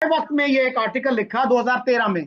वक्त में ये एक आर्टिकल लिखा 2013 में,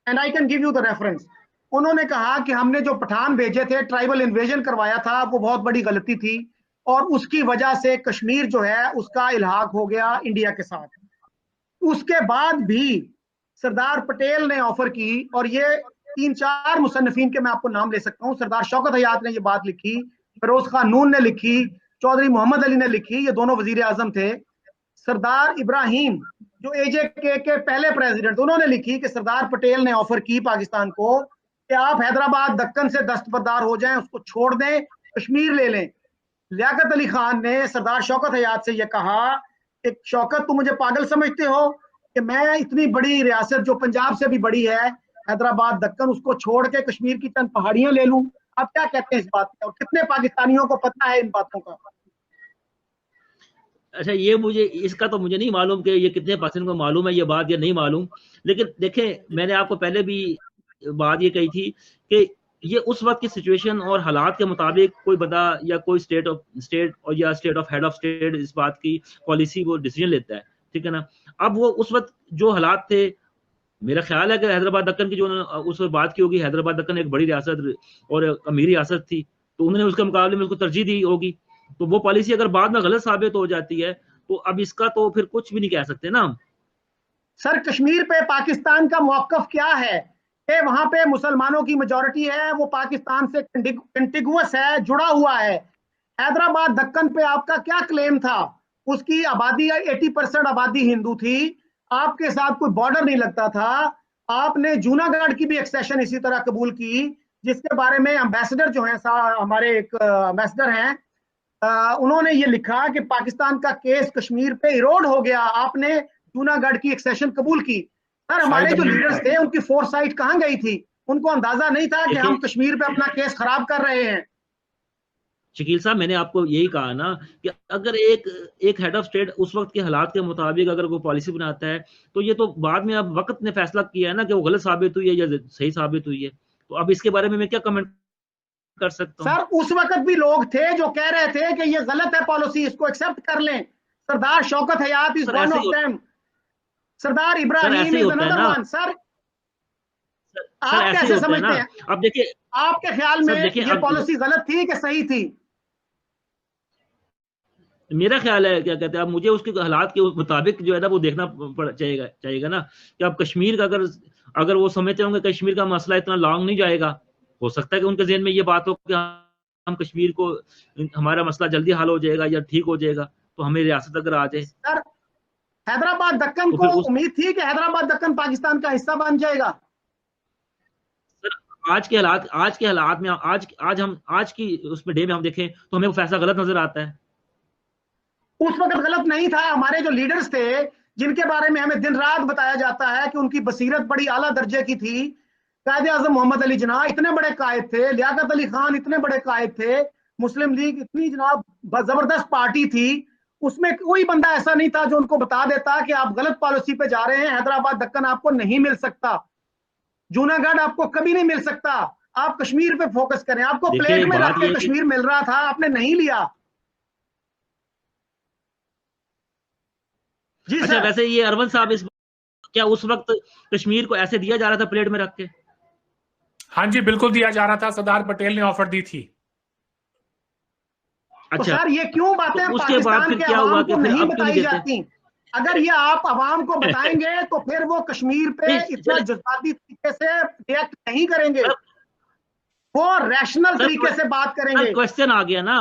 and I can give you the reference. उन्होंने कहा कि हमने जो पठान भेजे थे, ट्राइबल इन्वेजन करवाया था, वो बहुत बड़ी गलती थी और उसकी वजह से कश्मीर जो है उसका इल्हाक हो गया इंडिया के साथ। उसके बाद भी सरदार पटेल ने ऑफर की, और ये 3-4 मुसन्निफीन के मैं आपको नाम ले सकता हूं। सरदार शौकत हयात ने ये बात लिखी, फिरोज खान नून ने लिखी, चौधरी मोहम्मद अली ने लिखी, ये दोनों वजीर आजम थे। सरदार इब्राहिम जो एजेके के पहले प्रेसिडेंट, उन्होंने लिखी कि सरदार पटेल ने ऑफर की पाकिस्तान को कि आप हैदराबाद दक्कन से दस्तबरदार हो जाएं, उसको छोड़ दें, कश्मीर ले लें। लियाकत अली खान ने सरदार शौकत हयात से यह कहा कि शौकत, तुम मुझे पागल समझते हो कि मैं इतनी बड़ी रियासत जो पंजाब से भी बड़ी है, हैदराबाद दक्कन, उसको छोड़ के कश्मीर की चंद पहाड़ियां ले लूं? आप क्या कहते हैं इस बात पे, और कितने पाकिस्तानियों को पता है इन बातों का? अच्छा, ये मुझे इसका तो मुझे नहीं मालूम कि ये कितने पाकिस्तानियों को मालूम है ये बात, या नहीं मालूम। लेकिन देखें, मैंने आपको पहले भी बात ये कही थी कि ये उस वक्त की सिचुएशन और हालात के मुताबिक कोई बंदा या कोई state of head of state इस बात की पॉलिसी वो डिसीजन लेता है, ठीक है ना। अब वो उस वक्त जो हालात थे, मेरा ख्याल है कि हैदराबाद दक्कन की जो उस वक्त बात की होगी, हैदराबाद दक्कन एक बड़ी रियासत और अमीर रियासत थी, तो उन्होंने उसके मुकाबले में उसको तरजीह दी होगी। तो वो पॉलिसी अगर बाद में गलत साबित हो जाती है तो अब इसका तो फिर कुछ भी नहीं कह सकते ना हम। सर, कश्मीर पे पाकिस्तान का मौकफ क्या है कि वहां पे मुसलमानों की मेजॉरिटी है, वो पाकिस्तान से कंटिगुअस है, जुड़ा हुआ है। हैदराबाद दक्कन पे आपका क्या क्लेम था? उसकी आबादी 80% आबादी हिंदू थी, आपके साथ कोई बॉर्डर नहीं लगता था। आपने जूनागढ़ की भी एक्सेशन इसी तरह कबूल की, जिसके बारे में एम्बेसडर जो है, हमारे एक एम्बेसडर हैं, उन्होंने ये लिखा कि पाकिस्तान का केस कश्मीर पे इरोड हो गया, आपने जूनागढ़ की एक्सेशन कबूल की। सर, हमारे जो लीडर्स थे उनकी फोरसाइट कहां गई थी? उनको अंदाजा नहीं था कि हम कश्मीर पे अपना केस खराब कर रहे हैं। शकील साहब, मैंने आपको यही कहा ना कि अगर एक हेड ऑफ स्टेट उस वक्त के हालात के मुताबिक अगर कोई पॉलिसी बनाता है, तो ये तो बाद में अब वक्त ने फैसला किया है ना कि वो गलत साबित हुई है या सही साबित हुई है। तो अब इसके बारे में मैं क्या कमेंट कर सकता हूं? सर, उस वक्त भी लोग थे जो कह रहे थे कि ये गलत है पॉलिसी, इसको एक्सेप्ट कर लें। Sardar Shaukat Hayat is one of them, Sardar Ibrahim is another one. Sir, आप कैसे समझते हैं? अब देखिए, आपके ख्याल में ये पॉलिसी गलत थी कि सही थी? मेरा ख्याल है, क्या कहते हैं, अब मुझे उसके हालात के मुताबिक जो है ना वो देखना चाहिएगा ना कि अब कश्मीर का अगर वो समझते होंगे कश्मीर का मसला इतना लॉन्ग नहीं जाएगा, हो सकता है कि उनके ज़हन में ये बात हो कि हम कश्मीर को, हमारा मसला जल्दी हल हो जाएगा या ठीक हो जाएगा, तो हमें रियासत अगर आ जाए। सर, हैदराबाद दक्कन को उम्मीद थी कि हैदराबाद दक्कन पाकिस्तान का हिस्सा बन जाएगा? सर, आज के हालात में आज की उसमें डे में हम देखें तो हमें वो फैसला गलत नजर आता है। उस वक्त गलत नहीं था। हमारे जो लीडर्स थे, जिनके बारे में हमें दिन रात बताया जाता है कि उनकी बसीरत बड़ी आला दर्जे की थी, कायदे आजम मोहम्मद अली जिन्ना इतने बड़े कायद थे, लियाकत अली खान इतने बड़े कायद थे, मुस्लिम लीग इतनी जनाब जबरदस्त पार्टी थी, उसमें कोई बंदा ऐसा नहीं था जो उनको बता देता कि आप गलत पॉलिसी पे जा रहे हैं, हैदराबाद दक्कन आपको नहीं मिल सकता, जूनागढ़ आपको कभी नहीं मिल सकता, आप कश्मीर पे फोकस करें। आपको प्लेट में रख के कश्मीर मिल रहा था, आपने नहीं लिया। जी अच्छा, वैसे ये अरविंद साहब, क्या उस वक्त कश्मीर को ऐसे दिया जा रहा था प्लेट में रख के? हाँ जी, बिल्कुल दिया जा रहा था, सरदार पटेल ने ऑफर दी थी। अच्छा, तो सर ये क्यों बातें तो उसके बाद फिर क्या हुआ कि नहीं बताई जाती? अगर ये आप आवाम को बताएंगे तो फिर वो कश्मीर पे इतना जज्बाती तरीके से रिएक्ट नहीं करेंगे, वो रैशनल तरीके से बात करेंगे। क्वेश्चन आ गया ना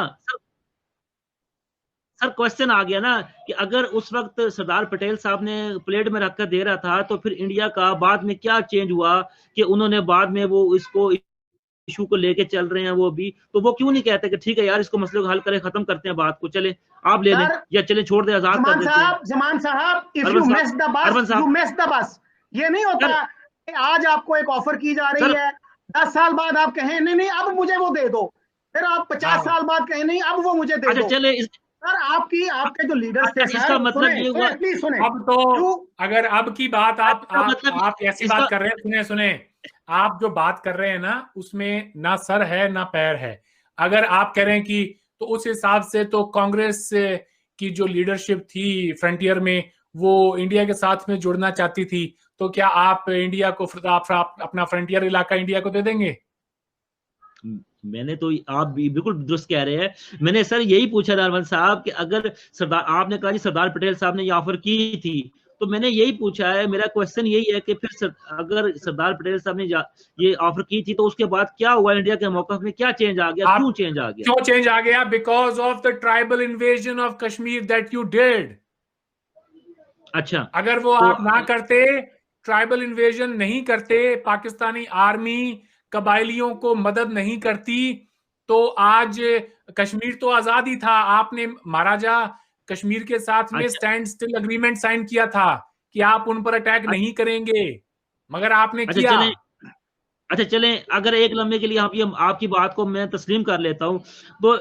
सर, क्वेश्चन आ गया ना कि अगर उस वक्त सरदार पटेल साहब ने प्लेट में रखकर दे रहा था तो फिर इंडिया का बाद में क्या चेंज हुआ कि उन्होंने बाद में वो इसको इशू को लेके चल रहे हैं वो भी, तो वो क्यों नहीं कहते कि ठीक है यार, इसको मसले को हल करें, खत्म करते हैं बात को, चले आप ले लें या चले छोड़ दे, आजाद कर देते हैं। जमान साहब, if you miss the bus, you miss the bus. ये नहीं होता कि आज आपको एक ऑफर की जा रही है, 10 साल बाद आप कहें नहीं नहीं अब मुझे वो दे दो, फिर आप 50 साल बाद कहें नहीं अब वो मुझे दे दो। चले सर, आपके जो लीडर्स थे, इसका मतलब ये हुआ, प्लीज सुने। अब तो अगर अब की बात आप ऐसी बात कर रहे हैं, सुने आप जो बात कर रहे हैं ना, उसमें ना सर है ना पैर है। अगर आप कह रहे हैं कि, तो उस हिसाब से तो कांग्रेस की जो लीडरशिप थी फ्रंटियर में, वो इंडिया के साथ में जुड़ना चाहती थी, तो क्या आप इंडिया को, आप अपना फ्रंटियर इलाका इंडिया को दे देंगे? मैंने तो, आप भी बिल्कुल दुरुस्त कह रहे हैं। मैंने सर यही पूछा नरवल साहब कि अगर सरदार, आपने कहा जी सरदार पटेल साहब ने ये ऑफर की थी, तो मैंने यही पूछा है, मेरा क्वेश्चन यही है कि फिर अगर सरदार पटेल साहब ने ये ऑफर की थी, तो उसके बाद क्या हुआ? इंडिया के मौक़िफ़ में क्या चेंज आ गया? क्यों चेंज आ गया? क्यों चेंज आ गया? Because of the tribal invasion of Kashmir that you did. अच्छा, अगर वो आप ना करते, ट्राइबल इन्वेजन नहीं करते, पाकिस्तानी आर्मी कबायलियों को मदद नहीं करती, तो आज कश्मीर तो आजाद ही था। आपने महाराजा कश्मीर के साथ में स्टैंड स्टिल अग्रीमेंट साइन किया था कि आप उन पर अटैक नहीं करेंगे, मगर आपने किया। अच्छा चलें, अगर एक लम्हे के लिए आपकी बात को मैं तस्लीम कर लेता हूं, तो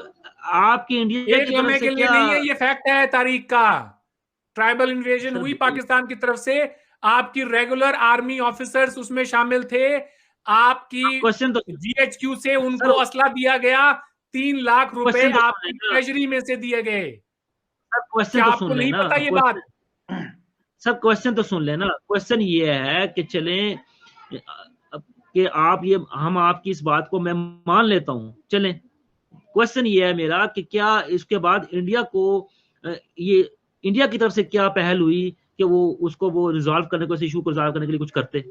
आपकी इंडिया एक लम्हे के लिए नहीं है, ये फैक्ट है तारीख का। ट्राइबल इन्वेजन हुई पाकिस्तान की तरफ से, आपकी रेगुलर आर्मी ऑफिसर्स उसमें शामिल थे, आपकी जीएचक्यू से उनको असला दिया गया, 3 लाख रुपए आपकी ट्रेजरी में से दिए गए। क्वेश्चन तो आपको नहीं पता ये बात? सर क्वेश्चन तो सुन लेना। क्वेश्चन ये है कि चलें कि आप ये, हम आपकी इस बात को मैं मान लेता हूं, चलें, क्वेश्चन ये है मेरा कि क्या इसके बाद इंडिया को, ये इंडिया की तरफ से क्या पहल हुई कि वो रिजॉल्व करने को, इस इशू को रिजॉल्व करने के लिए कुछ करते?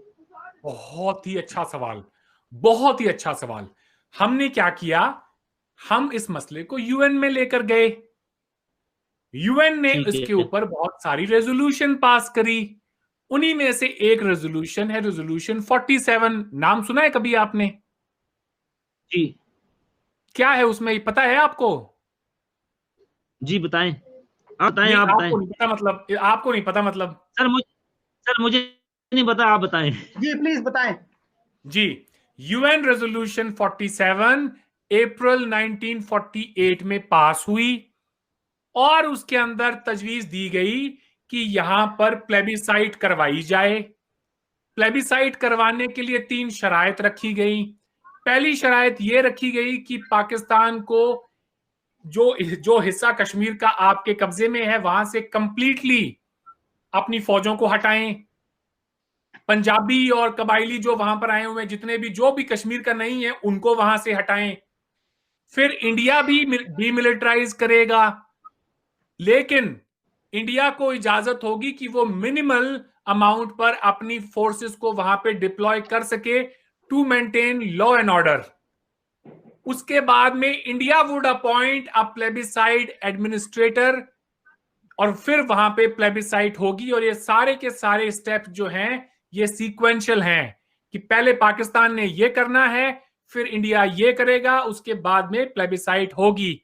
बहुत ही अच्छा सवाल, बहुत ही अच्छा सवाल। हमने क्या किया, हम इस मसले को यूएन में लेकर गए। यूएन ने इसके ऊपर बहुत सारी रेजोल्यूशन पास करी। उन्हीं में से एक रेजोल्यूशन है रेजोल्यूशन 47। नाम सुना है कभी आपने? जी। क्या है उसमें, पता है आपको? जी बताएं, आप बताएं। आपको नहीं पता मतलब? आपको नहीं पता मतलब? सर मुझे नहीं पता, आप बताएं। जी प्लीज बताएं। जी, यूएन रेजोल्यूशन 47 अप्रैल 1948 में पास हुई, और उसके अंदर तजवीज दी गई कि यहां पर प्लेबिसाइट करवाई जाए। प्लेबिसाइट करवाने के लिए 3 शराइत रखी गई। पहली शराइत यह रखी गई कि पाकिस्तान को जो हिस्सा कश्मीर का आपके कब्जे में है, वहां से कंप्लीटली अपनी फौजों को हटाएं। पंजाबी और कबायली जो वहां पर आए हुए हैं, जितने भी, जो भी कश्मीर का नहीं है, उनको वहां से हटाएं। फिर इंडिया भी डीमिलिटराइज करेगा, लेकिन इंडिया को इजाजत होगी कि वो मिनिमल अमाउंट पर अपनी फोर्सेस को वहां पे डिप्लॉय कर सके to maintain law and order. उसके बाद में India would appoint a plebiscite administrator, और फिर वहां पे प्लेबिसाइट होगी। और ये सारे के सारे स्टेप जो हैं, ये सीक्वेंशियल हैं कि पहले पाकिस्तान ने ये करना है, फिर इंडिया ये करेगा, उसके बाद में प्लेबिसाइट होगी।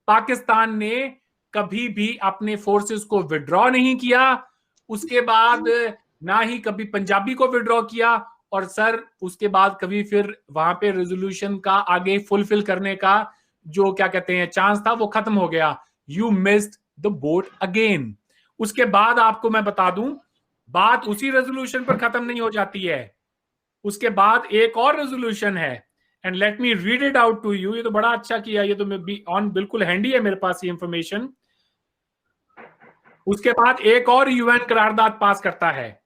पाकिस्तान ने कभी भी अपने फोर्सेस को विड्रॉ नहीं किया, उसके बाद ना ही कभी पंजाबी को विड्रॉ किया, और सर उसके बाद कभी फिर वहां पे रेजोल्यूशन का आगे फुलफिल करने का जो क्या कहते हैं चांस था, वो खत्म हो गया। You missed the boat again. उसके बाद आपको मैं बता दूं, बात उसी रेजोल्यूशन पर खत्म नहीं हो जाती है। उसके बाद एक और रेजोल्यूशन है, and let me read it out to you. ये तो बड़ा अच्छा किया, ये तो बिल्कुल हैंडी है मेरे पास ये इंफॉर्मेशन। उसके बाद एक और यूएन करारदाद पास करता है,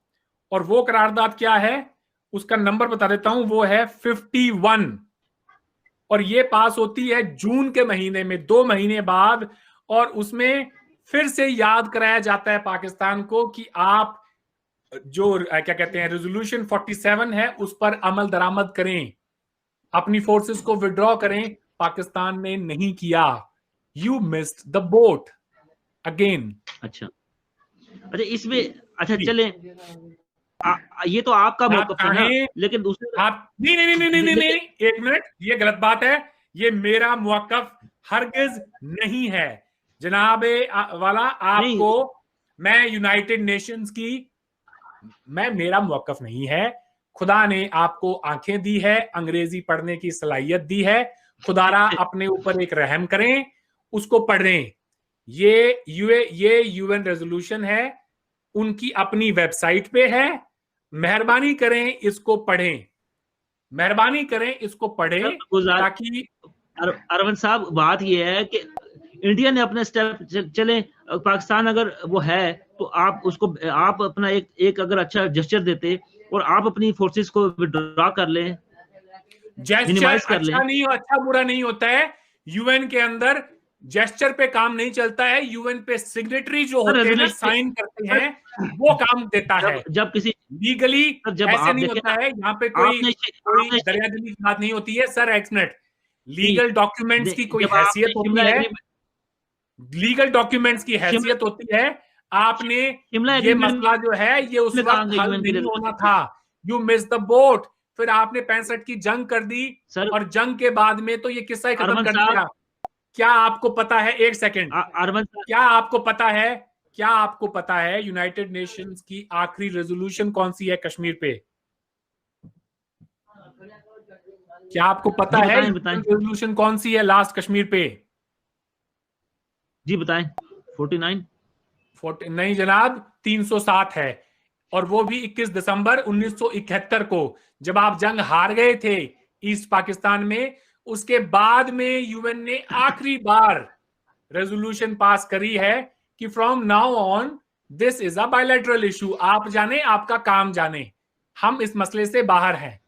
और वो करारदाद क्या है, उसका नंबर बता देता हूं, वो है 51। और ये पास होती है जून के महीने में, 2 महीने बाद। और उसमें फिर से याद कराया जाता है पाकिस्तान को कि आप जो क्या कहते हैं रेजोल्यूशन 47 है, उस पर अमल दरामद करें, अपनी फोर्सेस को विड्रॉ करें। पाकिस्तान ने नहीं किया। You missed the boat again. अच्छा, इसमें अच्छा चले, ये तो आपका मौक़िफ़ है ना, लेकिन दूसरे आप नहीं, एक मिनट, ये गलत बात है। ये मेरा मौक़िफ़ हरगिज नहीं है जनाब वाला। आपको मैं यूनाइटेड नेशंस की, मेरा मौक़िफ़ नहीं है। खुदा ने आपको आंखें दी है, अंग्रेजी पढ़ने की सलाहियत दी है, खुदारा अपने ऊपर एक रहम करें, उसको पढ़ें। ये यूएन रेजोल्यूशन है, उनकी अपनी वेबसाइट पे है, मेहरबानी करें इसको पढ़ें। मेहरबानी करें इसको पढ़े ताकि अरविंद साहब, बात ये है कि इंडिया ने अपने स्टेप चले, पाकिस्तान अगर वो है तो आप उसको, आप अपना एक अगर अच्छा जेस्चर देते और आप अपनी फोर्सेस को विड्रॉ कर लें, जेस्चर कर अच्छा नहीं, अच्छा बुरा नहीं होता है। यूएन के अंदर जेस्चर पे काम नहीं चलता है, यूएन पे सिग्नेटरी जो होते हैं, साइन करते हैं, वो काम देता है। जब किसी लीगली ऐसे नहीं होता है, यहाँ पे कोई दरियादिली की बात नहीं होती है सर। एक मिनट, लीगल डॉक्यूमेंट्स की कोई हैसियत होती है, लीगल डॉक्यूमेंट्स की हैसियत होती है। आपने ये मसला जो है ये उस वक्त हल नहीं होना था, यू मिस द बोट। फिर आपने 65 की जंग कर दी और जंग के बाद में तो ये किस्सा ही खत्म कर दिया। क्या आपको पता है, एक सेकंड, क्या आपको पता है यूनाइटेड नेशंस की आखिरी रेजोल्यूशन कौन सी है कश्मीर पे? क्या आपको पता है रेजोल्यूशन कौन सी है लास्ट कश्मीर पे? जी बताएं। 49 नहीं जनाब, 307 है, और वो भी 21 दिसंबर 1971 को, जब आप जंग हार गए थे ईस्ट पाकिस्तान में। उसके बाद में यूएन ने आखिरी बार रेजोल्यूशन पास करी है कि from now on this is a bilateral issue. आप जाने, आपका काम जाने, हम इस मसले से बाहर हैं।